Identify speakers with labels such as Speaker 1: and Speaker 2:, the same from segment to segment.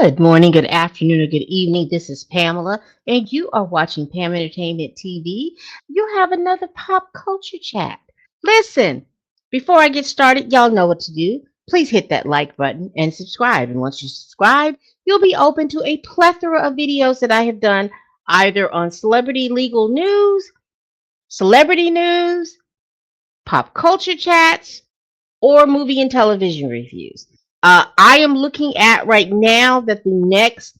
Speaker 1: Good morning, good afternoon, or good evening. This is Pamela, and you are watching Pam Entertainment TV. You have another pop culture chat. Listen, before I get started, y'all know what to do. Please hit that like button and subscribe. And once you subscribe, you'll be open to a plethora of videos that I have done either on celebrity legal news, celebrity news, pop culture chats, or movie and television reviews. I am looking at right now that the next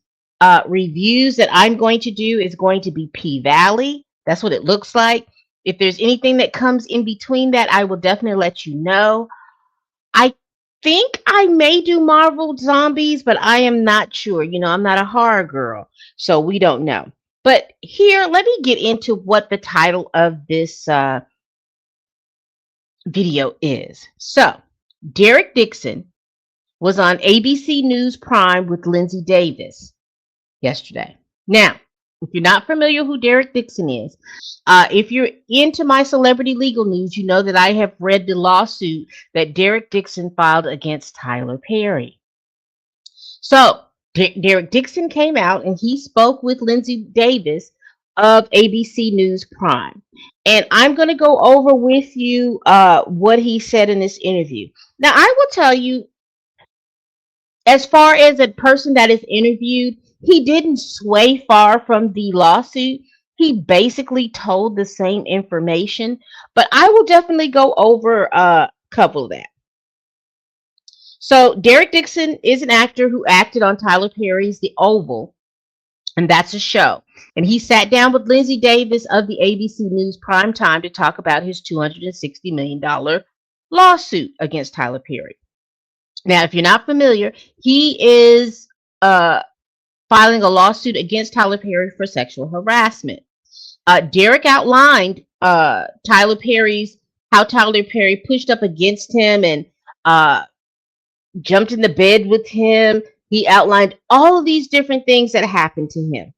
Speaker 1: reviews that I'm going to do is going to be P Valley. That's what it looks like. If there's anything that comes in between that, I will definitely let you know. I think I may do Marvel Zombies, but I am not sure. I'm not a horror girl, so we don't know. But here, let me get into what the title of this video is. So, Derrick Dixon was on ABC News Prime with Lindsay Davis yesterday. Now, if you're not familiar who Derrick Dixon is, if you're into my celebrity legal news, you know that I have read the lawsuit that Derrick Dixon filed against Tyler Perry. So, Derrick Dixon came out and he spoke with Lindsay Davis of ABC News Prime. And I'm going to go over with you what he said in this interview. Now, I will tell you, as far as a person that is interviewed, he didn't sway far from the lawsuit. He basically told the same information, but I will definitely go over a couple of that. So, Derrick Dixon is an actor who acted on Tyler Perry's The Oval, and that's a show. And he sat down with Lindsay Davis of the ABC News Prime Time to talk about his $260 million lawsuit against Tyler Perry. Now, if you're not familiar, he is filing a lawsuit against Tyler Perry for sexual harassment. Derrick outlined how Tyler Perry pushed up against him and jumped in the bed with him. He outlined all of these different things that happened to him.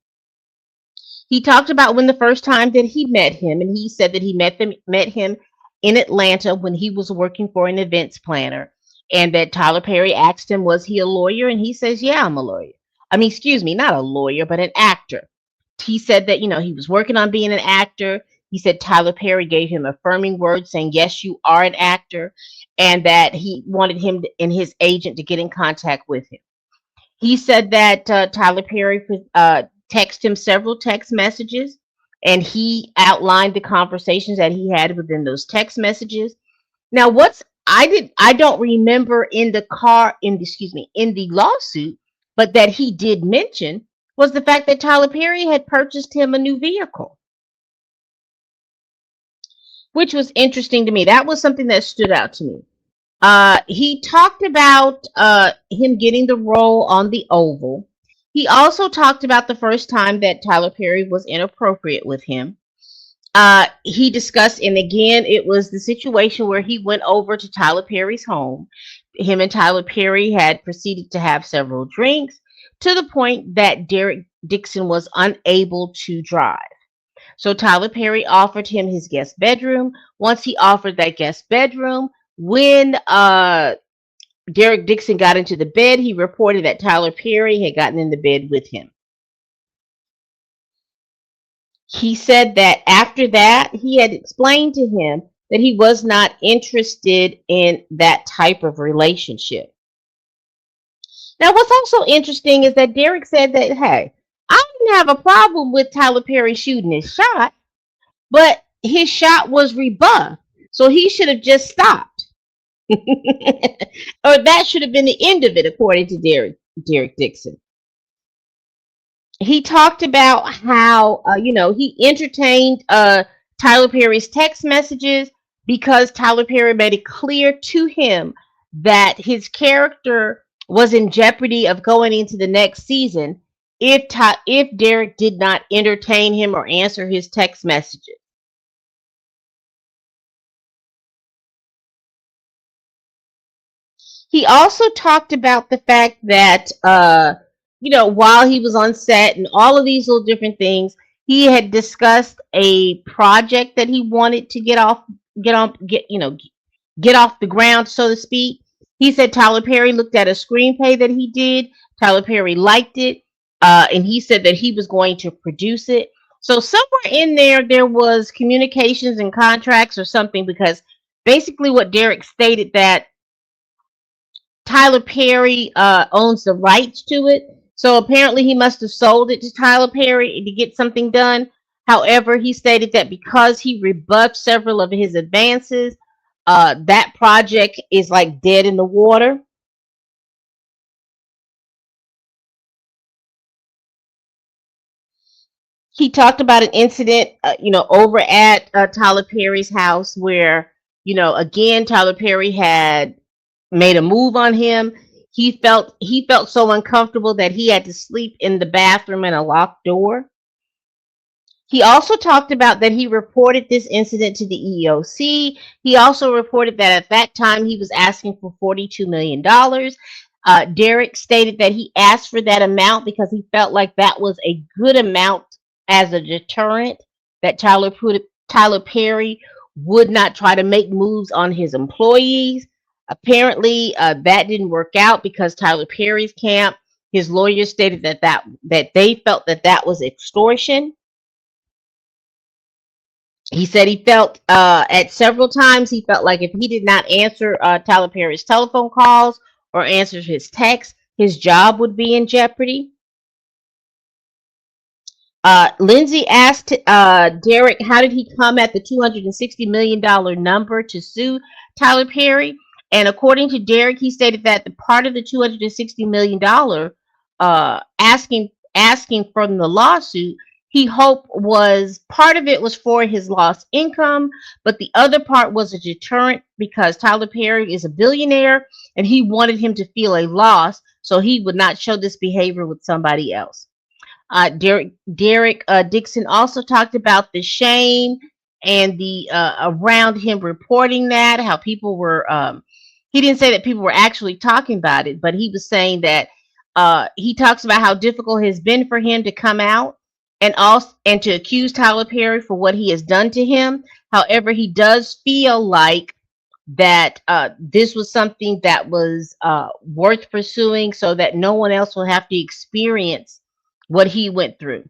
Speaker 1: He talked about when the first time that he met him, and he said that he met him in Atlanta when he was working for an events planner, and that Tyler Perry asked him, was he a lawyer? And he says, yeah, I'm a lawyer. I mean, excuse me, not a lawyer, but an actor. He said that, he was working on being an actor. He said Tyler Perry gave him affirming words saying, yes, you are an actor, and that he wanted him and his agent to get in contact with him. He said that Tyler Perry texted him several text messages, and he outlined the conversations that he had within those text messages. Now, I don't remember in the lawsuit, but that he did mention was the fact that Tyler Perry had purchased him a new vehicle, which was interesting to me. That was something that stood out to me. He talked about him getting the role on The Oval. He also talked about the first time that Tyler Perry was inappropriate with him. He discussed, and again, it was the situation where he went over to Tyler Perry's home. Him and Tyler Perry had proceeded to have several drinks to the point that Derrick Dixon was unable to drive. So Tyler Perry offered him his guest bedroom. Once he offered that guest bedroom, when Derrick Dixon got into the bed, he reported that Tyler Perry had gotten in the bed with him. He said that after that, he had explained to him that he was not interested in that type of relationship. Now, what's also interesting is that Derrick said that, hey, I didn't have a problem with Tyler Perry shooting his shot, but his shot was rebuffed, so he should have just stopped. Or that should have been the end of it, according to Derrick Dixon. He talked about how he entertained Tyler Perry's text messages because Tyler Perry made it clear to him that his character was in jeopardy of going into the next season if Derrick did not entertain him or answer his text messages. He also talked about the fact that while he was on set and all of these little different things, he had discussed a project that he wanted to get off the ground, so to speak. He said Tyler Perry looked at a screenplay that he did, Tyler Perry liked it, and he said that he was going to produce it. So somewhere in there, there was communications and contracts or something, because basically what Derek stated, that Tyler Perry owns the rights to it. So apparently he must have sold it to Tyler Perry to get something done. However, he stated that because he rebuffed several of his advances, that project is like dead in the water. He talked about an incident, over at Tyler Perry's house where, again, Tyler Perry had made a move on him. He felt so uncomfortable that he had to sleep in the bathroom in a locked door. He also talked about that he reported this incident to the EEOC. He also reported that at that time he was asking for $42 million. Derek stated that he asked for that amount because he felt like that was a good amount as a deterrent, that Tyler Perry would not try to make moves on his employees. Apparently, that didn't work out because Tyler Perry's camp, his lawyers stated that they felt that that was extortion. He said he felt at several times he felt like if he did not answer Tyler Perry's telephone calls or answer his texts, his job would be in jeopardy. Lindsay asked Derek how did he come at the $260 million number to sue Tyler Perry. And according to Derek, he stated that the part of the $260 million asking from the lawsuit, he hoped was part of it was for his lost income, but the other part was a deterrent because Tyler Perry is a billionaire and he wanted him to feel a loss so he would not show this behavior with somebody else. Derrick Dixon also talked about the shame and the around him reporting that, how people were. He didn't say that people were actually talking about it, but he was saying that he talks about how difficult it has been for him to come out and to accuse Tyler Perry for what he has done to him. However, he does feel like that this was something that was worth pursuing so that no one else will have to experience what he went through.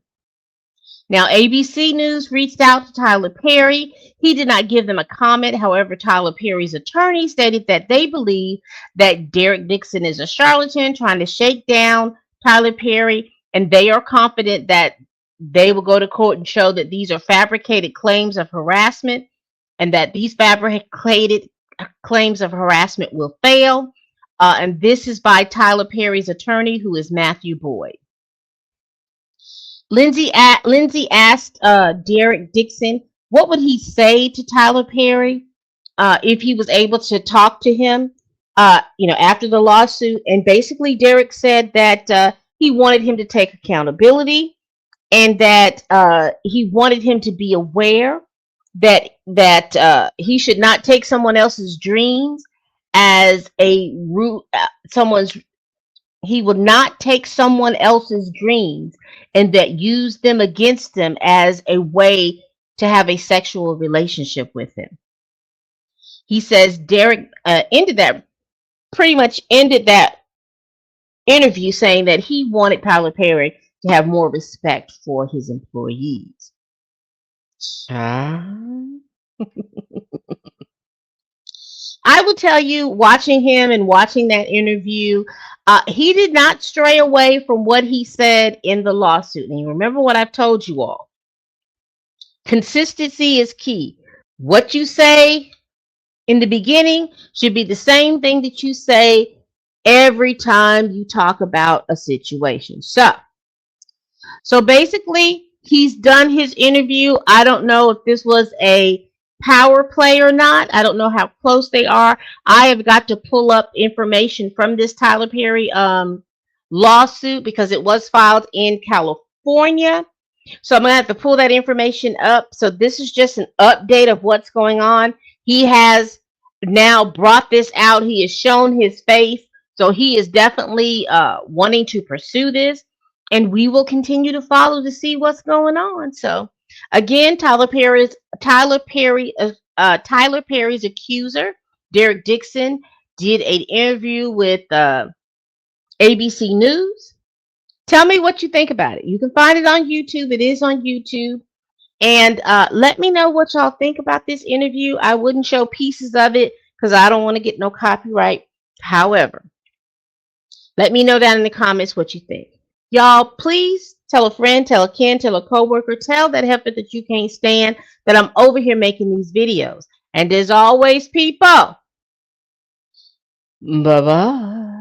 Speaker 1: Now, ABC News reached out to Tyler Perry. He did not give them a comment. However, Tyler Perry's attorney stated that they believe that Derrick Dixon is a charlatan trying to shake down Tyler Perry, and they are confident that they will go to court and show that these are fabricated claims of harassment and that these fabricated claims of harassment will fail. And this is by Tyler Perry's attorney, who is Matthew Boyd. Lindsay asked Derrick Dixon what would he say to Tyler Perry if he was able to talk to him, after the lawsuit. And basically, Derrick said that he wanted him to take accountability and that he wanted him to be aware that he should not take someone else's dreams as a root. Someone's He would not take someone else's dreams and that use them against them as a way to have a sexual relationship with him. He says Derek pretty much ended that interview saying that he wanted Tyler Perry to have more respect for his employees. Ah. I will tell you, watching him and watching that interview, he did not stray away from what he said in the lawsuit. And you remember what I've told you all. Consistency is key. What you say in the beginning should be the same thing that you say every time you talk about a situation. So basically, he's done his interview. I don't know if this was a power play or not. I don't know how close they are. I have got to pull up information from this Tyler Perry lawsuit because it was filed in California. So I'm going to have to pull that information up. So this is just an update of what's going on. He has now brought this out. He has shown his face. So he is definitely wanting to pursue this. And we will continue to follow to see what's going on. So again, Tyler Perry's accuser, Derrick Dixon, did an interview with ABC News. Tell me what you think about it. You can find it on YouTube. It is on YouTube. And let me know what y'all think about this interview. I wouldn't show pieces of it because I don't want to get no copyright. However, let me know down in the comments what you think. Y'all, please tell a friend, tell a kin, tell a coworker, tell that heifer that you can't stand that I'm over here making these videos. And as always, people, bye-bye.